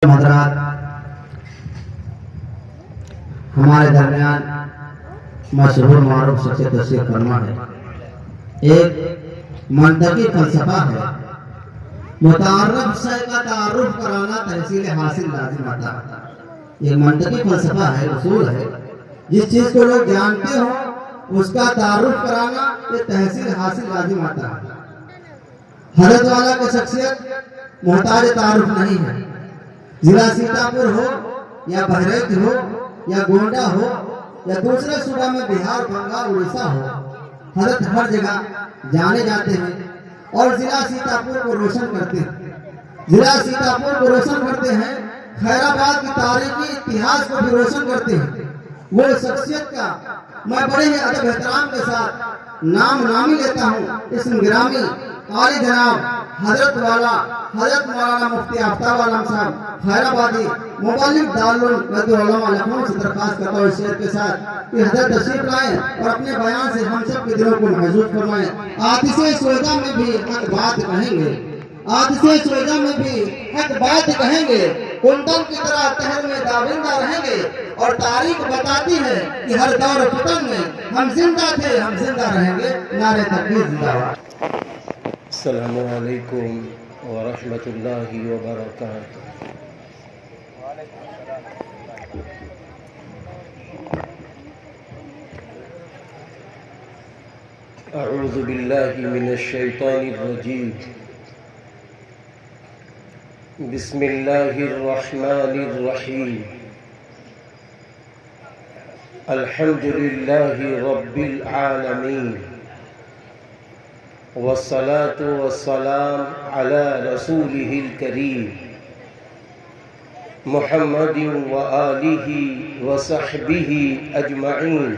حضرات ہمارے درمیان مشہور معروف شخصیت تشریف فرما ہے. ایک منطقی فلسفہ ہے. متعارف شے کا تعارف کرانا تحصیل حاصل لازم آتا. ایک منطقی فلسفہ ہے، اصول ہے. جس چیز کو لوگ جانتے ہو اس کا تعارف کرانا یہ تحصیل حاصل لازم آتا ہے. حضرت والا کی شخصیت محتاج تعارف نہیں ہے. ضلع سیتاپور ہو یا بہریت ہو یا گونڈا ہو یا دوسرے صوبہ میں بہار، بنگال، اڑیسہ ہو، حضرت ہر جگہ جانے جاتے ہیں اور ضلع سیتاپور کو روشن کرتے ہیں. ضلع سیتاپور کو روشن کرتے ہیں، خیر آباد کی تاریخی اتہاس کو بھی روشن کرتے ہیں. وہ شخصیت کا میں بڑے ہی ادب احترام کے ساتھ نام نامی لیتا ہوں. اسم گرامی عالی جناب حضرت والا حضرت مولانا مفتی آفتاب عالم صاحب خیر آبادی مبلغ دارالعلوم لکھنؤ سے درخواست کرتا ہوں اس شعر کے ساتھ کہ حضرت تشریف لائیں اور اپنے بیان سے ہم سب کے دلوں کو محظوظ فرمائیں. آتشِ سویدہ میں بھی ایک بات کہیں گے، آتشِ سویدہ میں بھی ایک بات کہیں گے، کنڈل کی طرح تہر میں داوندہ رہیں گے. اور تاریخ بتاتی ہے کہ ہر دور فتن میں ہم زندہ تھے، ہم زندہ رہیں گے. نعرہ تکبیر زندہ باد. السلام علیکم ورحمۃ اللہ وبرکاتہ. اعوذ باللہ من الشیطان الرجیم. بسم اللہ الرحمن الرحیم. الحمد للہ رب العالمین والصلاة والسلام على رسوله الكريم محمد وآله وصحبه أجمعين.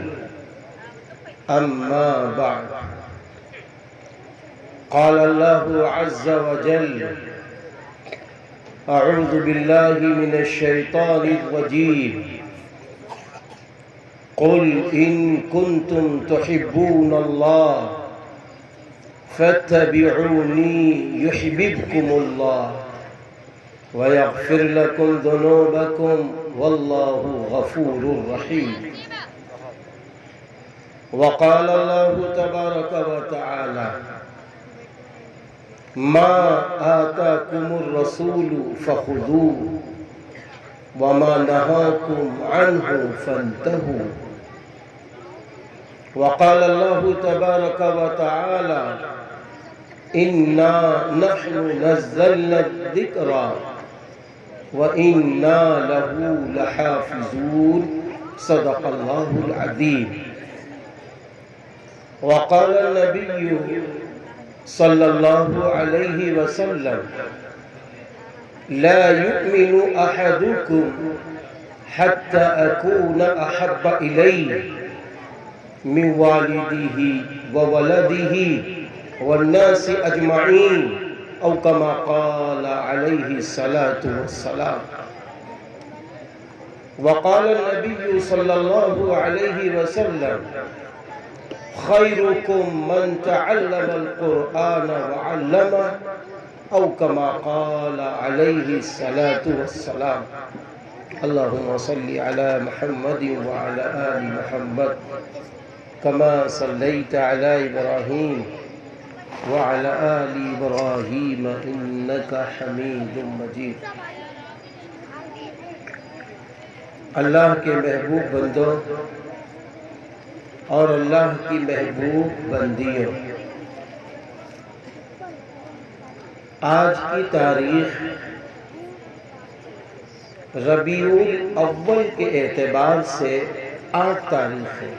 أما بعد، قال الله عز وجل: أعوذ بالله من الشيطان الرجيم. قل إن كنتم تحبون الله فاتبعوني يحببكم الله ويغفر لكم ذنوبكم والله غفور رحيم. وقال الله تبارك وتعالى: ما آتاكم الرسول فخذوه وما نهاكم عنه فانتهوا. وقال الله تبارك وتعالى: إنا نحن نزلنا الذكر وإنا له لحافظون. صدق الله العظيم. وقال النبي صلى الله عليه وسلم: لا يؤمن أحدكم حتى أكون أحب إليه من والده وولده والناس أجمعين، أو كما قال عليه الصلاة والسلام. وقال النبي صلى الله عليه وسلم: خيركم من تعلم القرآن وعلمه، أو كما قال عليه الصلاة والسلام. اللهم صل على محمد وعلى آل محمد كما صليت على إبراهيم وعلى آل إبراهيم إنك حميد مجيد. اللہ کے محبوب بندوں اور اللہ کی محبوب بندیوں، آج کی تاریخ ربیع الاول کے اعتبار سے 8 تاریخ ہے.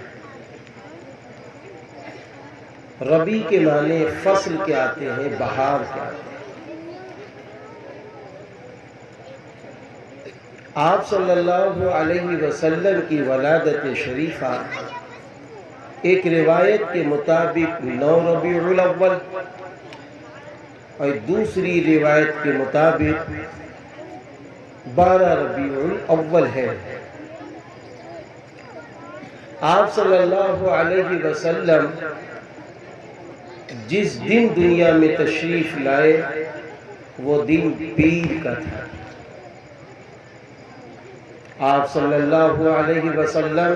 ربیع کے معنی فصل کے آتے ہیں، بہار کے آتے ہیں. آپ صلی اللہ علیہ وسلم کی ولادت شریفہ ایک روایت کے مطابق 9 ربیع الاول اور دوسری روایت کے مطابق 12 ربیع الاول ہے. آپ صلی اللہ علیہ وسلم جس دن دنیا میں تشریف لائے وہ دن پیر کا تھا. آپ صلی اللہ علیہ وسلم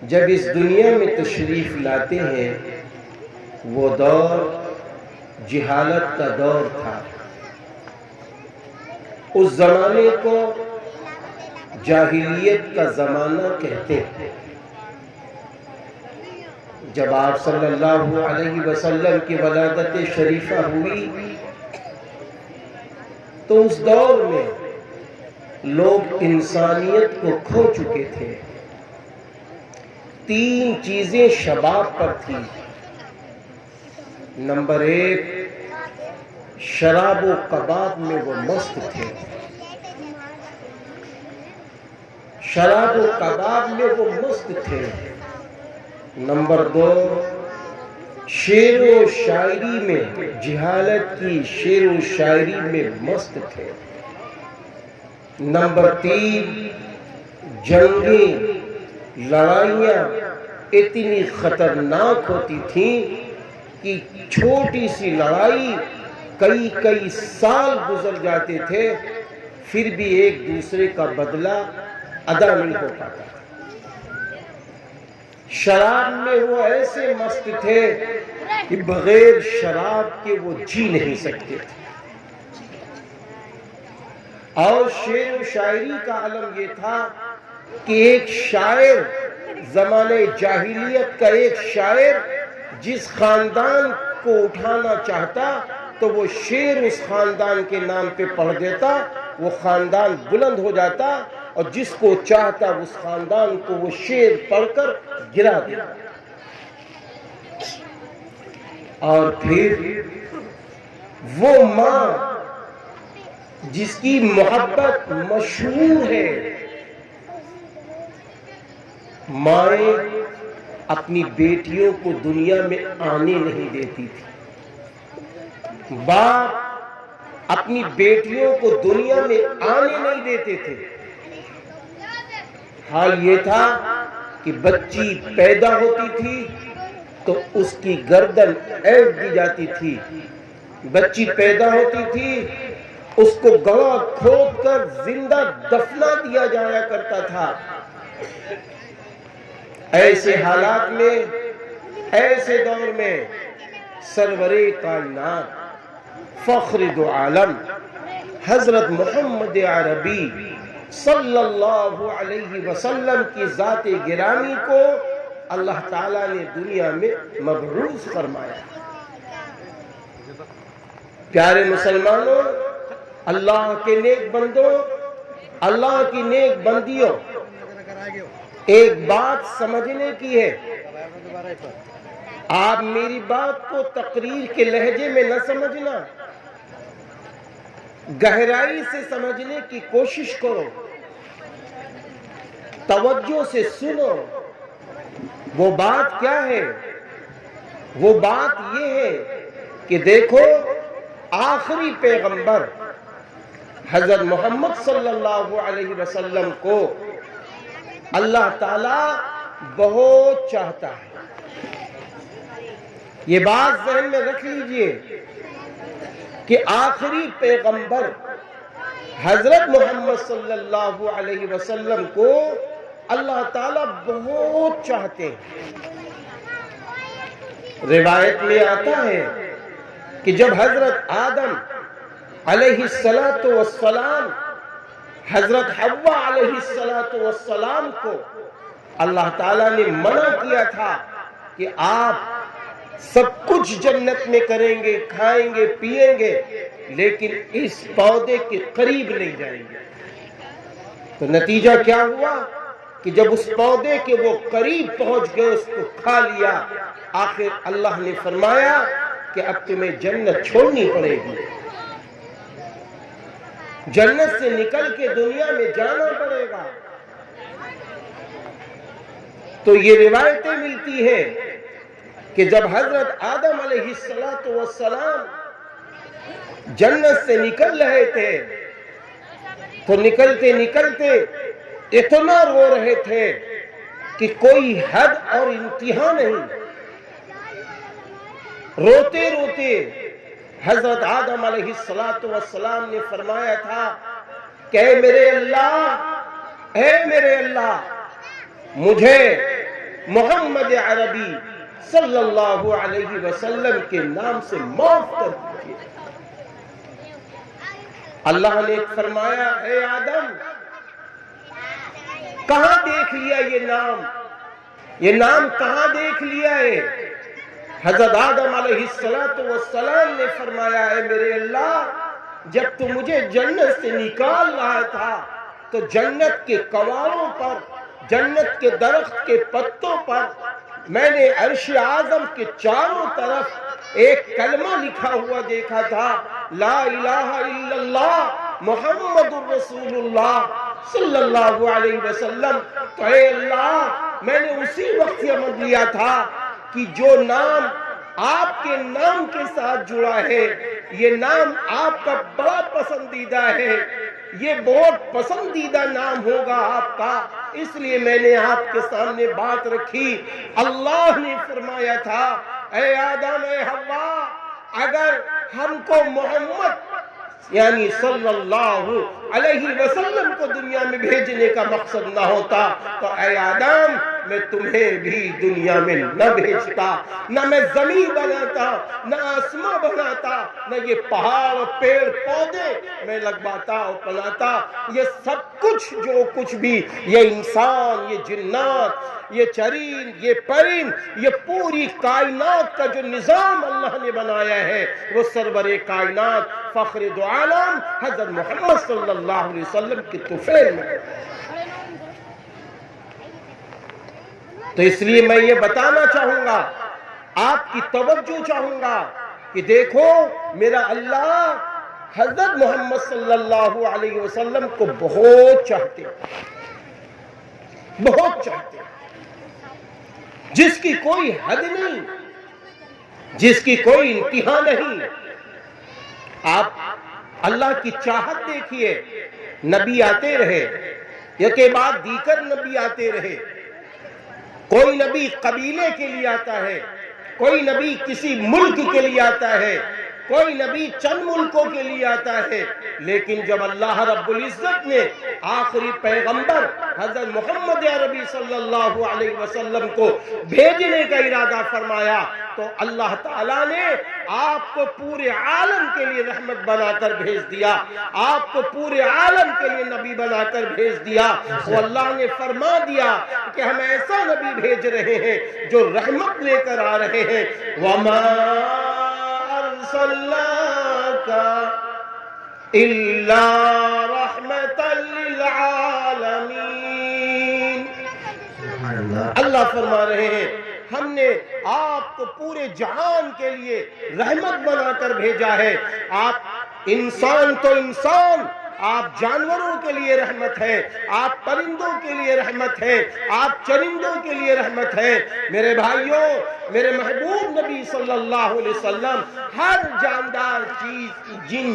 جب اس دنیا میں تشریف لاتے ہیں وہ دور جہالت کا دور تھا. اس زمانے کو جاہلیت کا زمانہ کہتے ہیں. جب آپ صلی اللہ علیہ وسلم کی ولادت شریفہ ہوئی تو اس دور میں لوگ انسانیت کو کھو چکے تھے. 3 چیزیں شباب پر تھیں. نمبر 1، شراب و کباب میں وہ مست تھے. شراب و کباب میں وہ مست تھے. نمبر 2، شعر و شاعری میں، جہالت کی شعر و شاعری میں مست تھے. نمبر 3، جنگیں، لڑائیاں اتنی خطرناک ہوتی تھیں کہ چھوٹی سی لڑائی کئی سال گزر جاتے تھے پھر بھی ایک دوسرے کا بدلہ ادا نہیں ہو پاتا. شراب میں وہ ایسے مست تھے کہ بغیر شراب کے وہ جی نہیں سکتے تھے. اور شعر و شاعری کا عالم یہ تھا کہ ایک شاعر، زمانے جاہلیت کا ایک شاعر جس خاندان کو اٹھانا چاہتا تو وہ شعر اس خاندان کے نام پہ پڑھ دیتا، وہ خاندان بلند ہو جاتا، اور جس کو چاہتا اس خاندان کو وہ شعر پڑھ کر گرا دیتا. اور پھر وہ ماں جس کی محبت مشہور ہے، مائیں اپنی بیٹیوں کو دنیا میں آنے نہیں دیتی تھی. باپ اپنی بیٹیوں کو دنیا میں آنے نہیں دیتے تھے. حال یہ تھا کہ بچی پیدا ہوتی تھی تو اس کی گردن اینٹ دی جاتی تھی. بچی پیدا ہوتی تھی اس کو گڑھا کھود کر زندہ دفنا دیا جایا کرتا تھا. ایسے حالات میں، ایسے دور میں سرور کائنات، فخر دو عالم حضرت محمد عربی صلی اللہ علیہ وسلم کی ذات گرامی کو اللہ تعالیٰ نے دنیا میں مبعوث فرمایا. پیارے مسلمانوں، اللہ کے نیک بندوں، اللہ کی نیک بندیوں، ایک بات سمجھنے کی ہے. آپ میری بات کو تقریر کے لہجے میں نہ سمجھنا، گہرائی سے سمجھنے کی کوشش کرو، توجہ سے سنو. وہ بات کیا ہے؟ وہ بات یہ ہے کہ دیکھو، آخری پیغمبر حضرت محمد صلی اللہ علیہ وسلم کو اللہ تعالیٰ بہت چاہتا ہے. یہ بات ذہن میں رکھ لیجئے کہ آخری پیغمبر حضرت محمد صلی اللہ علیہ وسلم کو اللہ تعالیٰ بہت چاہتے ہیں. روایت میں آتا ہے کہ جب حضرت آدم علیہ السلام حضرت حوا علیہ السلام کو اللہ تعالیٰ نے منع کیا تھا کہ آپ سب کچھ جنت میں کریں گے، کھائیں گے، پیئیں گے، لیکن اس پودے کے قریب نہیں جائیں گے. تو نتیجہ کیا ہوا کہ جب اس پودے کے وہ قریب پہنچ گئے، اس کو کھا لیا. آخر اللہ نے فرمایا کہ اب تمہیں جنت چھوڑنی پڑے گی، جنت سے نکل کے دنیا میں جانا پڑے گا. تو یہ روایتیں ملتی ہیں کہ جب حضرت آدم علیہ السلام جنت سے نکل رہے تھے تو نکلتے نکلتے اتنا رو رہے تھے کہ کوئی حد اور انتہا نہیں. روتے روتے حضرت آدم علیہ السلام نے فرمایا تھا کہ اے میرے اللہ، اے میرے اللہ مجھے محمد عربی صلی اللہ علیہ وسلم کے نام سے معاف کر دیجیے۔ اللہ نے فرمایا اے آدم کہاں دیکھ لیا یہ نام کہاں دیکھ لیا ہے؟ حضرت آدم علیہ السلام نے فرمایا اے میرے اللہ جب تو مجھے جنت سے نکال رہا تھا تو جنت کے کناروں پر، جنت کے درخت کے پتوں پر میں نے عرش اعظم کے چاروں طرف ایک کلمہ لکھا ہوا دیکھا تھا، لا الہ الا اللہ محمد الرسول اللہ صلی اللہ علیہ وسلم۔ تو اے اللہ میں نے اسی وقت یہ عمل لیا تھا کہ جو نام آپ کے نام کے ساتھ جڑا ہے، یہ نام آپ کا بڑا پسندیدہ ہے، یہ بہت پسندیدہ نام ہوگا آپ کا، اس لیے میں نے آپ کے سامنے بات رکھی۔ اللہ نے فرمایا تھا اے آدم اے حوا اگر ہم کو محمد یعنی صلی اللہ علیہ وسلم کو دنیا میں بھیجنے کا مقصد نہ ہوتا تو اے آدم میں تمہیں بھی دنیا میں نہ بھیجتا، نہ میں زمین بناتا، نہ آسمان بناتا، نہ یہ پہاڑ پیڑ پودے میں لگواتا اور بناتا۔ یہ سب کچھ جو کچھ بھی یہ انسان، یہ جنات، یہ چرین، یہ پرند، یہ پوری کائنات کا جو نظام اللہ نے بنایا ہے وہ سرور کائنات فخر دو عالم حضرت محمد صلی اللہ علیہ وسلم کی طفیل میں۔ تو اس لیے میں یہ بتانا چاہوں گا، آپ کی توجہ چاہوں گا کہ دیکھو میرا اللہ حضرت محمد صلی اللہ علیہ وسلم کو بہت چاہتے ہیں، بہت چاہتے ہیں، جس کی کوئی حد نہیں، جس کی کوئی انتہا نہیں۔ آپ اللہ کی چاہت دیکھیے، نبی آتے رہے، یکے بعد دیگر نبی آتے رہے، کوئی نبی قبیلے کے لیے آتا ہے، کوئی نبی کسی ملک کے لیے آتا ہے، کوئی نبی چند ملکوں کے لیے آتا ہے، لیکن جب اللہ رب العزت نے آخری پیغمبر حضرت محمد عربی صلی اللہ علیہ وسلم کو بھیجنے کا ارادہ فرمایا تو اللہ تعالیٰ نے آپ کو پورے عالم کے لیے رحمت بنا کر بھیج دیا، آپ کو پورے عالم کے لیے نبی بنا کر بھیج دیا۔ وہ اللہ نے فرما دیا کہ ہم ایسا نبی بھیج رہے ہیں جو رحمت لے کر آ رہے ہیں، وَمَا أَرْسَلْنَاكَ إِلَّا رَحْمَةً لِلْعَالَمِينَ۔ اللہ فرما رہے ہیں ہم نے آپ کو پورے جہان کے لیے رحمت بنا کر بھیجا ہے۔ آپ انسان تو انسان، آپ جانوروں کے لیے رحمت ہے، آپ پرندوں کے لیے رحمت ہے، آپ چرندوں کے لیے رحمت ہے۔ میرے بھائیوں، میرے محبوب نبی صلی اللہ علیہ وسلم ہر جاندار چیز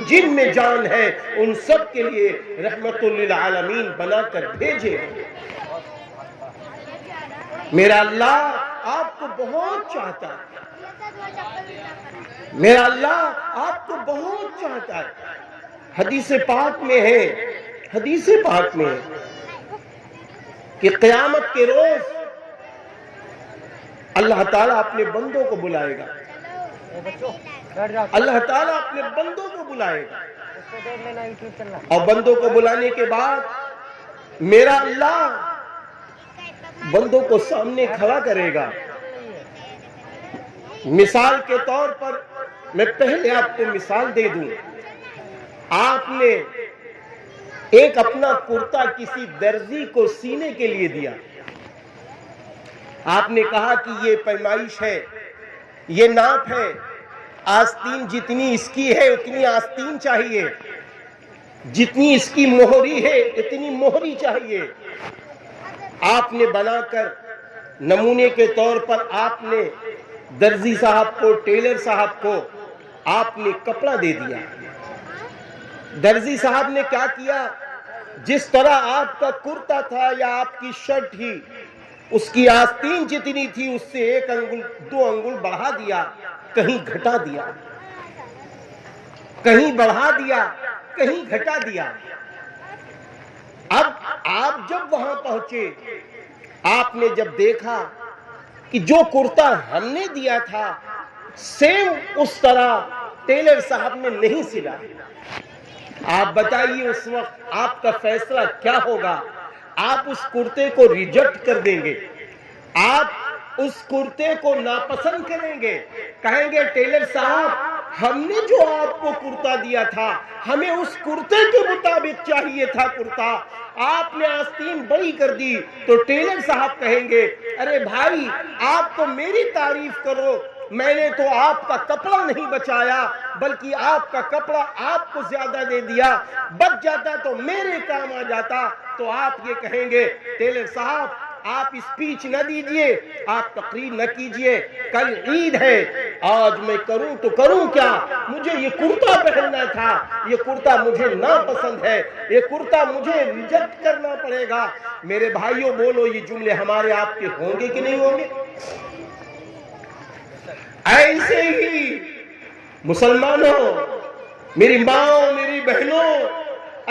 جن میں جان ہے ان سب کے لیے رحمت للعالمین بنا کر بھیجے ہیں۔ میرا اللہ آپ کو بہت چاہتا ہے، میرا اللہ آپ کو بہت چاہتا ہے۔ حدیث پاک میں ہے، حدیث پاک میں ہے کہ قیامت کے روز اللہ تعالیٰ اپنے بندوں کو بلائے گا، اللہ تعالیٰ اپنے بندوں کو بلائے گا، اور بندوں کو بلانے کے بعد میرا اللہ بندوں کو سامنے کھڑا کرے گا۔ مثال کے طور پر میں پہلے آپ کو مثال دے دوں، آپ نے ایک اپنا کرتا کسی درزی کو سینے کے لیے دیا، آپ نے کہا کہ یہ پیمائش ہے، یہ ناپ ہے، آستین جتنی اس کی ہے اتنی آستین چاہیے، جتنی اس کی مہری ہے اتنی مہری چاہیے۔ آپ نے بنا کر نمونے کے طور پر آپ نے درزی صاحب کو، ٹیلر صاحب کو آپ نے کپڑا دے دیا۔ درزی صاحب نے کیا کیا، جس طرح آپ کا کرتا تھا یا آپ کی شرٹ ہی، اس کی آستین جتنی تھی اس سے 1 انگل 2 انگل بڑھا دیا، کہیں گھٹا دیا، کہیں بڑھا دیا، کہیں گھٹا دیا۔ اب آپ جب وہاں پہنچے آپ نے جب دیکھا کہ جو کرتا ہم نے دیا تھا سیم اس طرح ٹیلر صاحب نے نہیں سلا، آپ بتائیے اس وقت آپ کا فیصلہ کیا ہوگا؟ آپ اس کرتے کو ریجیکٹ کر دیں گے، آپ اس کرتے کو ناپسند کریں گے، کہیں گے ٹیلر صاحب ہم نے جو آپ کو کرتا دیا تھا ہمیں اس کرتے کے مطابق چاہیے تھا کرتا، آپ نے آستین بڑی کر دی، تو ٹیلر صاحب کہیں گے ارے بھائی آپ تو میری تعریف کرو، میں نے تو آپ کا کپڑا نہیں بچایا بلکہ آپ کا کپڑا آپ کو زیادہ دے دیا، بچ جاتا تو میرے کام آ جاتا۔ تو آپ یہ کہیں گے ٹیلر صاحب آپ اسپیچ نہ دیجئے، آپ تقریر نہ کیجئے، کل عید ہے، آج میں کروں تو کروں کیا، مجھے یہ کرتا پہننا تھا، یہ کرتا مجھے ناپسند ہے، یہ کرتا مجھے ریجیکٹ کرنا پڑے گا۔ میرے بھائیوں بولو یہ جملے ہمارے آپ کے ہوں گے کہ نہیں ہوں گے؟ ایسے ہی مسلمانوں، میری ماں میری بہنوں،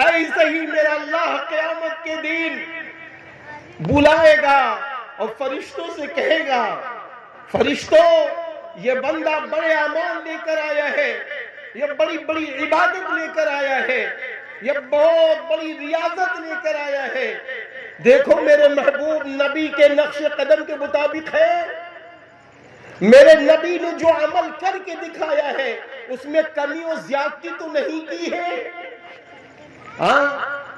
ایسے ہی میرا اللہ قیامت کے دن بلائے گا اور فرشتوں سے کہے گا فرشتوں یہ بندہ بڑے اعمال لے کر آیا ہے، یہ بڑی بڑی عبادت لے کر آیا ہے، یہ بہت بڑی ریاضت لے کر آیا ہے، دیکھو میرے محبوب نبی کے نقش قدم کے مطابق ہے، میرے نبی نے جو عمل کر کے دکھایا ہے اس میں کمی و زیادتی تو نہیں کی ہے، ہاں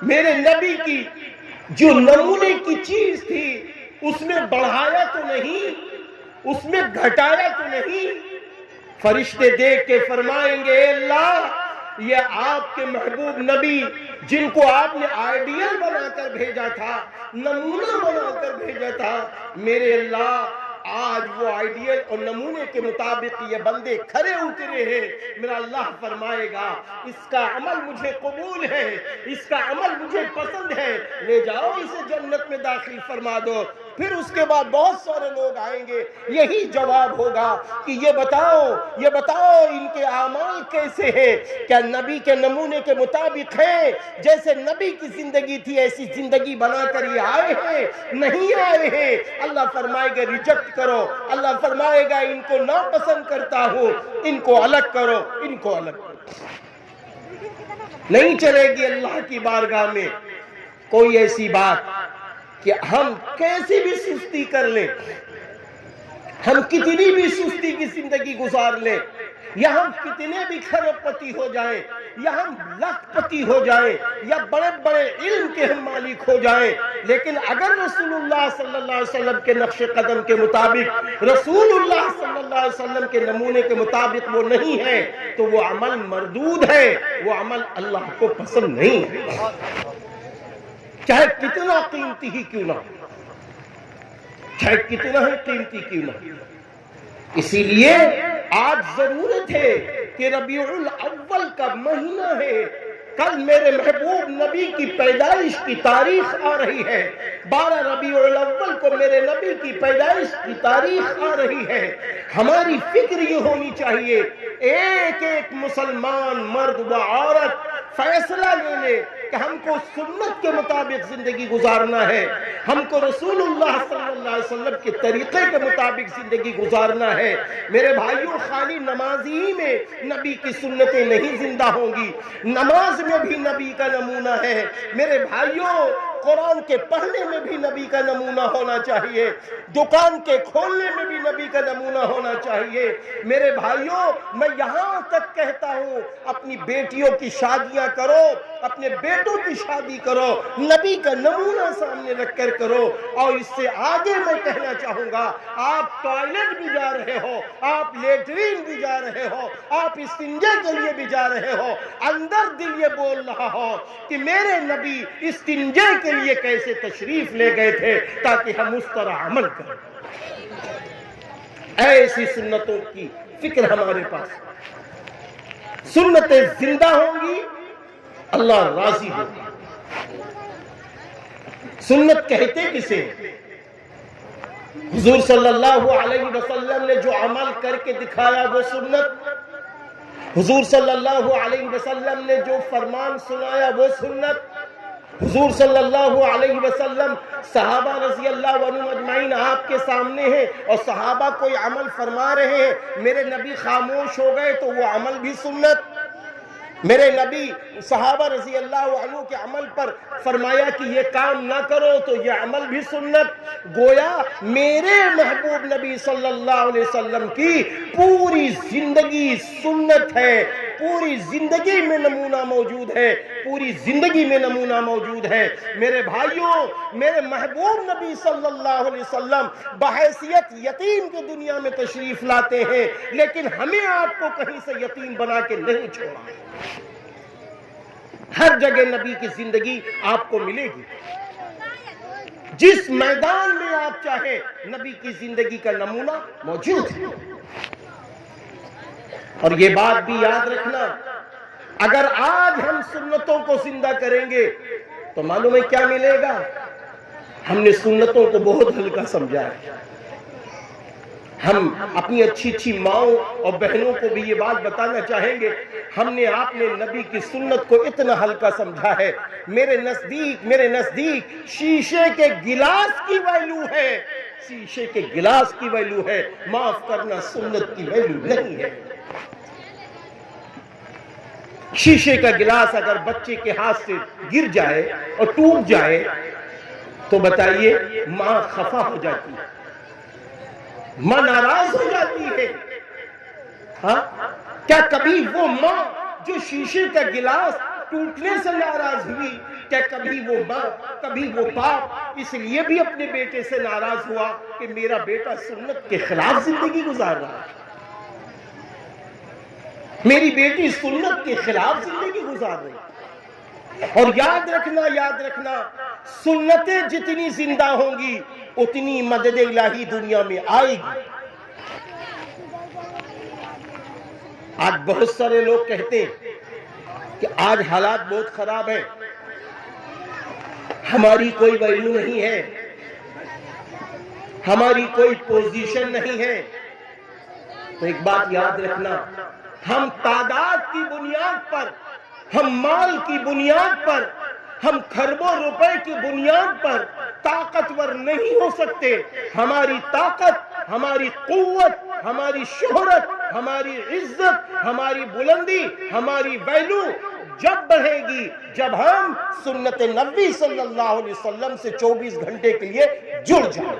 میرے نبی کی جو نمونے کی چیز تھی اس میں بڑھایا تو نہیں، اس میں گھٹایا تو نہیں۔ فرشتے دیکھ کے فرمائیں گے اے اللہ یہ آپ کے محبوب نبی جن کو آپ نے آئیڈیل بنا کر بھیجا تھا، نمونہ بنا کر بھیجا تھا، میرے اللہ آج وہ آئیڈیل اور نمونے کے مطابق یہ بندے کھڑے اترے ہیں، میرا اللہ فرمائے گا اس کا عمل مجھے قبول ہے، اس کا عمل مجھے پسند ہے، لے جاؤ اسے جنت میں داخل فرما دو۔ پھر اس کے بعد بہت سارے لوگ آئیں گے، یہی جواب ہوگا کہ یہ بتاؤ ان کے اعمال کیسے ہیں، کیا نبی کے نمونے کے مطابق ہیں، جیسے نبی کی زندگی تھی ایسی زندگی بنا کر یہ آئے ہیں نہیں آئے ہیں؟ اللہ فرمائے گا ریجیکٹ کرو، اللہ فرمائے گا ان کو ناپسند کرتا ہوں، ان کو الگ کرو، ان کو الگ کرو۔ نہیں چلے گی اللہ کی بارگاہ میں کوئی ایسی بات کہ ہم کیسی بھی سستی کر لیں، ہم کتنی بھی سستی کی زندگی گزار لیں، یا ہم کتنے بھی کھرب پتی ہو جائیں، یا ہم لکھ پتی ہو جائیں، یا بڑے بڑے علم کے ہم مالک ہو جائیں، لیکن اگر رسول اللہ صلی اللہ علیہ وسلم کے نقش قدم کے مطابق، رسول اللہ صلی اللہ علیہ وسلم کے نمونے کے مطابق وہ نہیں ہے تو وہ عمل مردود ہے، وہ عمل اللہ کو پسند نہیں ہے، چاہے کتنا قیمتی ہی کیوں نہ ہو، چاہے کتنا ہی قیمتی کیوں نہ ہو۔ اسی لیے آج ضرورت ہے کہ ربیع الاول کا مہینہ ہے، کل میرے محبوب نبی کی پیدائش کی تاریخ آ رہی ہے، 12 ربیع الاول کو میرے نبی کی پیدائش کی تاریخ آ رہی ہے، ہماری فکر یہ ہونی چاہیے ایک ایک مسلمان مرد و عورت فیصلہ لے لے کہ ہم کو سنت کے مطابق زندگی گزارنا ہے، ہم کو رسول اللہ صلی اللہ علیہ وسلم کے طریقے کے مطابق زندگی گزارنا ہے۔ میرے بھائیوں خالی نمازی میں نبی کی سنتیں نہیں زندہ ہوں گی، نماز میں بھی نبی کا نمونہ ہے، میرے بھائیوں قرآن کے پڑھنے میں بھی نبی کا نمونہ ہونا چاہیے، دکان کے کھولنے میں بھی نبی کا نمونہ ہونا چاہیے۔ میرے بھائیوں میں یہاں تک کہتا ہوں اپنی بیٹیوں کی شادیاں کرو، اپنے بیٹوں کی شادی کرو، نبی کا نمونہ سامنے رکھ کر کرو، اور اس سے آگے میں کہنا چاہوں گا آپ ٹوائلٹ بھی جا رہے ہو، آپ لیٹرین بھی جا رہے ہو، آپ استنجے کے لیے بھی جا رہے ہو، اندر دل یہ بول رہا ہو کہ میرے نبی استنجے کے لیے کیسے تشریف لے گئے تھے تاکہ ہم اس طرح عمل کریں۔ ایسی سنتوں کی فکر ہمارے پاس، سنتیں زندہ ہوں گی اللہ راضی ہوگا۔ سنت کہتے کسے؟ حضور صلی اللہ علیہ وسلم نے جو عمل کر کے دکھایا وہ سنت، حضور صلی اللہ علیہ وسلم نے جو فرمان سنایا وہ سنت، حضور صلی اللہ علیہ وسلم صحابہ رضی اللہ عنہم اجمعین آپ کے سامنے ہیں اور صحابہ کوئی عمل فرما رہے ہیں، میرے نبی خاموش ہو گئے تو وہ عمل بھی سنت۔ میرے نبی صحابہ رضی اللہ عنہ کے عمل پر فرمایا کہ یہ کام نہ کرو تو یہ عمل بھی سنت۔ گویا میرے محبوب نبی صلی اللہ علیہ وسلم کی پوری زندگی سنت ہے، پوری زندگی میں نمونہ موجود ہے، پوری زندگی میں نمونہ موجود ہے۔ میرے بھائیوں، میرے محبوب نبی صلی اللہ علیہ وسلم بحیثیت یتیم کی دنیا میں تشریف لاتے ہیں، لیکن ہمیں آپ کو کہیں سے یتیم بنا کے نہیں چھوڑا۔ ہر جگہ نبی کی زندگی آپ کو ملے گی، جس میدان میں آپ چاہیں نبی کی زندگی کا نمونہ موجود ہے۔ اور یہ بات بھی یاد رکھنا، اگر آج ہم سنتوں کو زندہ کریں گے تو معلوم ہے کیا ملے گا؟ ہم نے سنتوں کو بہت ہلکا سمجھا ہے۔ ہم اپنی اچھی اچھی ماؤں اور بہنوں کو بھی یہ بات بتانا چاہیں گے، ہم نے آپ نے نبی کی سنت کو اتنا ہلکا سمجھا ہے۔ میرے نزدیک شیشے کے گلاس کی ویلیو ہے، شیشے کے گلاس کی ویلیو ہے، معاف کرنا سنت کی ویلیو نہیں ہے۔ شیشے کا گلاس اگر بچے کے ہاتھ سے گر جائے اور ٹوٹ جائے تو بتائیے ماں خفا ہو جاتی ہے، ماں ناراض ہو جاتی ہے۔ ہاں، کیا کبھی وہ ماں جو شیشے کا گلاس ٹوٹنے سے ناراض ہوئی، کیا کبھی وہ ماں، کبھی وہ باپ اس لیے بھی اپنے بیٹے سے ناراض ہوا کہ میرا بیٹا سنت کے خلاف زندگی گزار رہا ہے، میری بیٹی سنت کے خلاف زندگی گزار رہی ہے؟ اور یاد رکھنا سنتیں جتنی زندہ ہوں گی اتنی مدد الہی دنیا میں آئے گی۔ آج بہت سارے لوگ کہتے ہیں کہ آج حالات بہت خراب ہیں، ہماری کوئی ویلیو نہیں ہے، ہماری کوئی پوزیشن نہیں ہے۔ تو ایک بات یاد رکھنا، ہم تعداد کی بنیاد پر، ہم مال کی بنیاد پر، ہم کھربوں روپے کی بنیاد پر طاقتور نہیں ہو سکتے۔ ہماری طاقت، ہماری قوت، ہماری شہرت، ہماری عزت، ہماری بلندی، ہماری ویلیو جب بڑھے گی جب ہم سنت نبی صلی اللہ علیہ وسلم سے 24 گھنٹے کے لیے جڑ جائیں،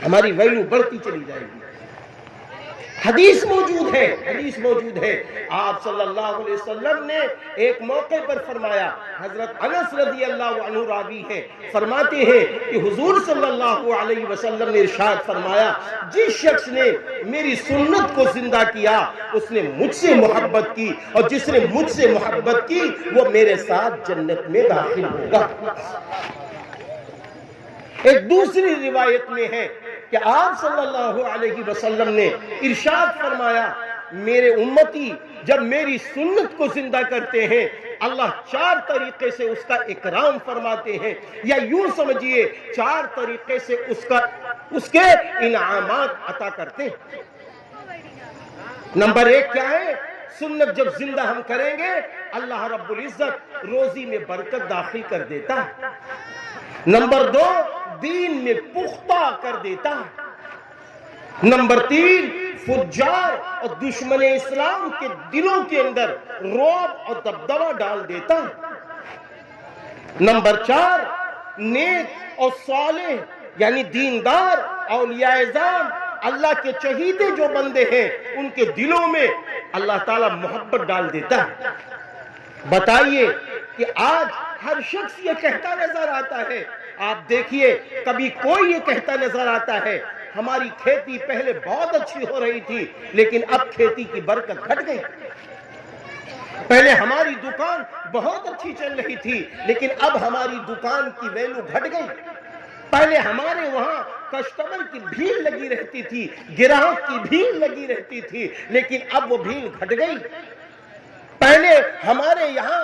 ہماری ویلیو بڑھتی چلی جائے گی۔ حدیث موجود ہے، آپ صلی اللہ علیہ وسلم نے ایک موقع پر فرمایا، حضرت انس رضی اللہ عنہ راوی ہیں، فرماتے ہیں کہ حضور صلی اللہ علیہ وسلم نے ارشاد فرمایا، جس شخص نے میری سنت کو زندہ کیا اس نے مجھ سے محبت کی، اور جس نے مجھ سے محبت کی وہ میرے ساتھ جنت میں داخل ہوگا۔ ایک دوسری روایت میں ہے کہ آپ صلی اللہ علیہ وسلم نے ارشاد فرمایا، میرے امتی جب میری سنت کو زندہ کرتے ہیں اللہ 4 طریقے سے اس کا اکرام فرماتے ہیں، یا یوں سمجھیے 4 طریقے سے اس کے انعامات عطا کرتے ہیں۔ نمبر 1 کیا ہے؟ سنت جب زندہ ہم کریں گے اللہ رب العزت روزی میں برکت داخل کر دیتا ہے۔ نمبر 2 دین میں پختہ کر دیتا ہے۔ نمبر 3 فجار اور دشمن اسلام کے دلوں کے اندر رعب اور دبدبہ ڈال دیتا ہے۔ نمبر 4 نیک اور صالح یعنی دیندار اولیاء اعظام اللہ کے چہیتے جو بندے ہیں ان کے دلوں میں اللہ تعالیٰ محبت ڈال دیتا ہے۔ بتائیے کہ آج ہر شخص یہ کہتا نظر آتا ہے، آپ دیکھیے کبھی کوئی یہ کہتا نظر آتا ہے ہماری کھیتی پہلے بہت اچھی ہو رہی تھی لیکن اب کھیتی کی برکت گھٹ گئی، پہلے ہماری دکان بہت اچھی چل رہی تھی لیکن اب ہماری دکان کی ویلیو گھٹ گئی، پہلے ہمارے وہاں کسٹمر کی بھیڑ لگی رہتی تھی، گراہک کی بھیڑ لگی رہتی تھی لیکن اب وہ بھیڑ گھٹ گئی، پہلے ہمارے یہاں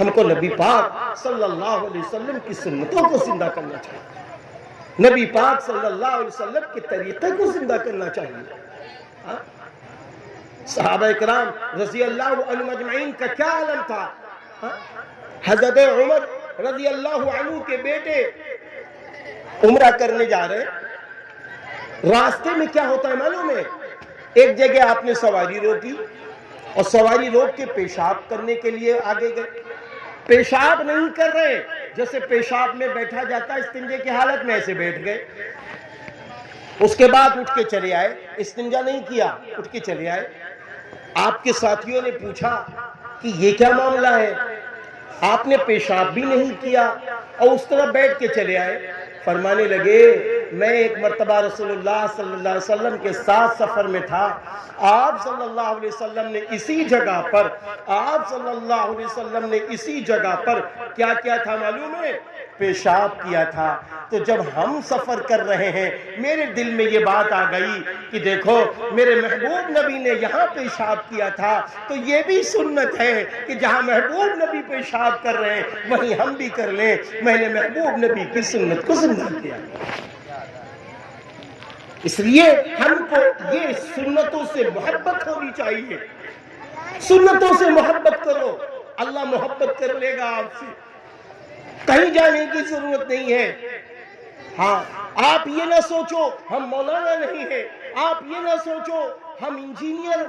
ہم کو نبی پاک صلی اللہ علیہ وسلم کی سنتوں کو زندہ کرنا چاہیے، نبی پاک صلی اللہ علیہ وسلم کے طریقے کو زندہ کرنا چاہیے۔ صحابہ اکرام رضی اللہ عنہ مجمعین کا کیا عالم تھا؟ حضرت عمر رضی اللہ عنہ کے بیٹے عمرہ کرنے جا رہے، راستے میں کیا ہوتا ہے معلوم ہے؟ ایک جگہ آپ نے سواری روکی اور سواری روک کے پیشاب کرنے کے لیے آگے گئے، پیشاب نہیں کر رہے، جیسے پیشاب میں بیٹھا جاتا ہے استنجے کی حالت میں ایسے بیٹھ گئے، اس کے بعد اٹھ کے چلے آئے، استنجا نہیں کیا، اٹھ کے چلے آئے۔ آپ کے ساتھیوں نے پوچھا کہ یہ کیا معاملہ ہے؟ آپ نے پیشاب بھی نہیں کیا اور اس طرح بیٹھ کے چلے آئے۔ فرمانے لگے میں ایک مرتبہ رسول اللہ صلی اللہ علیہ وسلم کے ساتھ سفر میں تھا، آپ صلی اللہ علیہ وسلم نے اسی جگہ پر اسی جگہ پر کیا کیا تھا معلوم ہے؟ پیشاب کیا تھا۔ تو جب ہم سفر کر رہے ہیں میرے دل میں یہ بات آ گئی کہ دیکھو میرے محبوب نبی نے یہاں پیشاب کیا تھا، تو یہ بھی سنت ہے کہ جہاں محبوب نبی پیشاب کر رہے ہیں وہیں ہم بھی کر لیں۔ میں نے محبوب نبی کی سنت کو زندہ کیا۔ اس لیے ہم کو یہ سنتوں سے محبت ہونی چاہیے، سنتوں سے محبت کرو، اللہ محبت کر لے گا آپ سے، کہیں جانے کی ضرورت نہیں ہے۔ ہاں آپ یہ نہ سوچو ہم مولانا نہیں ہیں، آپ یہ نہ سوچو ہم انجینئر،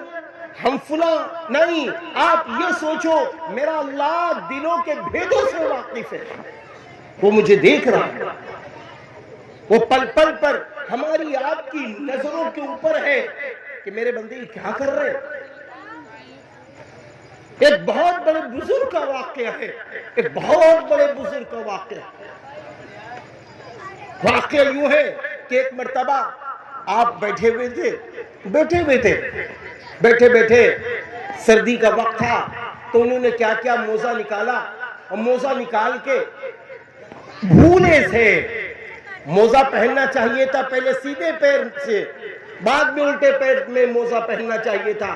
ہم فلاں نہیں، آپ یہ سوچو میرا اللہ دلوں کے بھیدوں سے واقف ہے، وہ مجھے دیکھ رہا ہے، وہ پل پل پر ہماری آپ کی نظروں کے اوپر ہے کہ میرے بندے کیا کر رہے ہیں۔ ایک بہت بڑے بزرگ کا واقعہ ہے، ایک بہت بڑے بزرگ کا واقعہ یوں ہے کہ ایک مرتبہ آپ بیٹھے بیٹھے سردی کا وقت تھا، تو انہوں نے کیا کیا، موزہ نکالا، اور موزہ نکال کے بھولے سے، موزہ پہننا چاہیے تھا پہلے سیدھے پیر سے، بعد میں الٹے پیر میں موزہ پہننا چاہیے تھا۔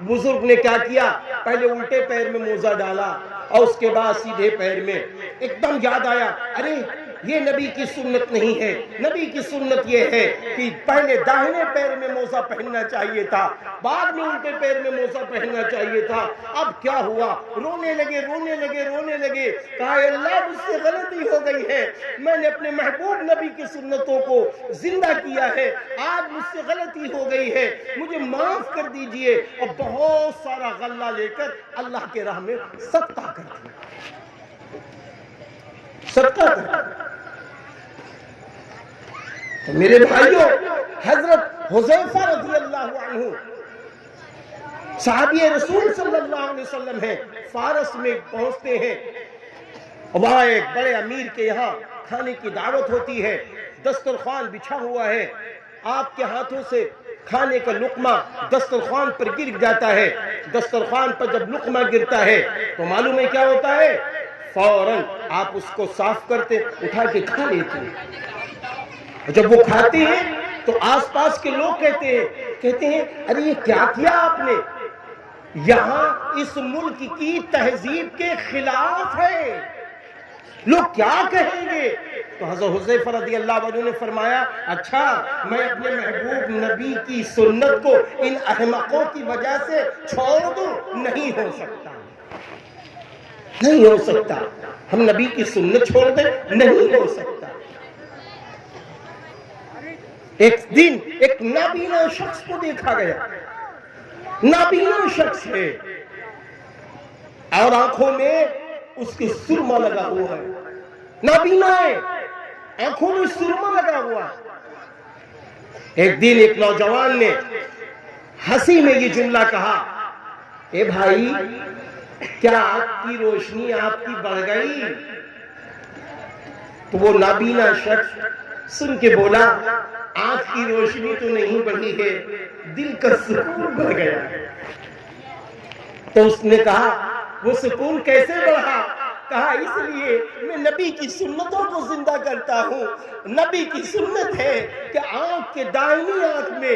بزرگ نے کیا کیا، پہلے الٹے پیر میں موزہ ڈالا اور اس کے بعد سیدھے پیر میں۔ ایک دم یاد آیا، ارے یہ نبی کی سنت نہیں ہے، نبی کی سنت یہ ہے کہ پہلے داہنے پیر میں موزہ پہننا چاہیے تھا، بعد میں الٹے پیر میں موزہ پہننا چاہیے تھا۔ اب کیا ہوا، رونے لگے، کہا اے اللہ مجھ سے غلطی ہو گئی ہے، میں نے اپنے محبوب نبی کی سنتوں کو زندہ کیا ہے، آج مجھ سے غلطی ہو گئی ہے، مجھے معاف کر دیجئے، اور بہت سارا غلہ لے کر اللہ کے راہ میں صدقہ کر دیا، صدقہ کر دیا۔ تو میرے بھائیوں، حضرت حذیفہ رضی اللہ عنہ صحابی رسول صلی اللہ علیہ وسلم ہیں، فارس میں پہنچتے ہیں، وہاں ایک بڑے امیر کے یہاں کھانے کی دعوت ہوتی ہے، دسترخوان بچھا ہوا ہے، آپ کے ہاتھوں سے کھانے کا لقمہ دسترخوان پر گر جاتا ہے، دسترخوان پر جب لقمہ گرتا ہے تو معلوم ہے کیا ہوتا ہے، فوراً آپ اس کو صاف کرتے، اٹھا کے کھا لیتے ہیں۔ جب وہ کھاتے ہیں تو آس پاس کے لوگ کہتے ہیں ارے یہ کیا کیا آپ نے، یہاں اس ملک کی تہذیب کے خلاف ہے، لوگ کیا کہیں گے۔ تو حضرت حذیفہ رضی اللہ عنہ نے فرمایا اچھا میں اپنے محبوب نبی کی سنت کو ان احمقوں کی وجہ سے چھوڑ دوں، نہیں ہو سکتا، نہیں ہو سکتا، ہم نبی کی سنت چھوڑ دیں، نہیں ہو سکتا۔ ایک دن ایک نابینا شخص کو دیکھا گیا، نابینا شخص ہے اور آنکھوں میں اس کے سرما لگا ہوا ہے، نابینا ہے، آنکھوں میں سرما لگا ہوا۔ ایک دن ایک نوجوان نے ہنسی میں یہ جملہ کہا، اے بھائی کیا آنکھ کی روشنی آپ کی بڑھ گئی؟ تو وہ نابینا شخص سن کے بولا آنکھ کی روشنی تو نہیں بڑھی ہے، دل کا سکون بڑھ گیا۔ تو اس نے کہا وہ سکون کیسے بڑھا؟ کہا اس لیے میں نبی کی سنتوں کو زندہ کرتا ہوں، نبی کی سنت ہے کہ آنکھ کے دائنی آنکھ میں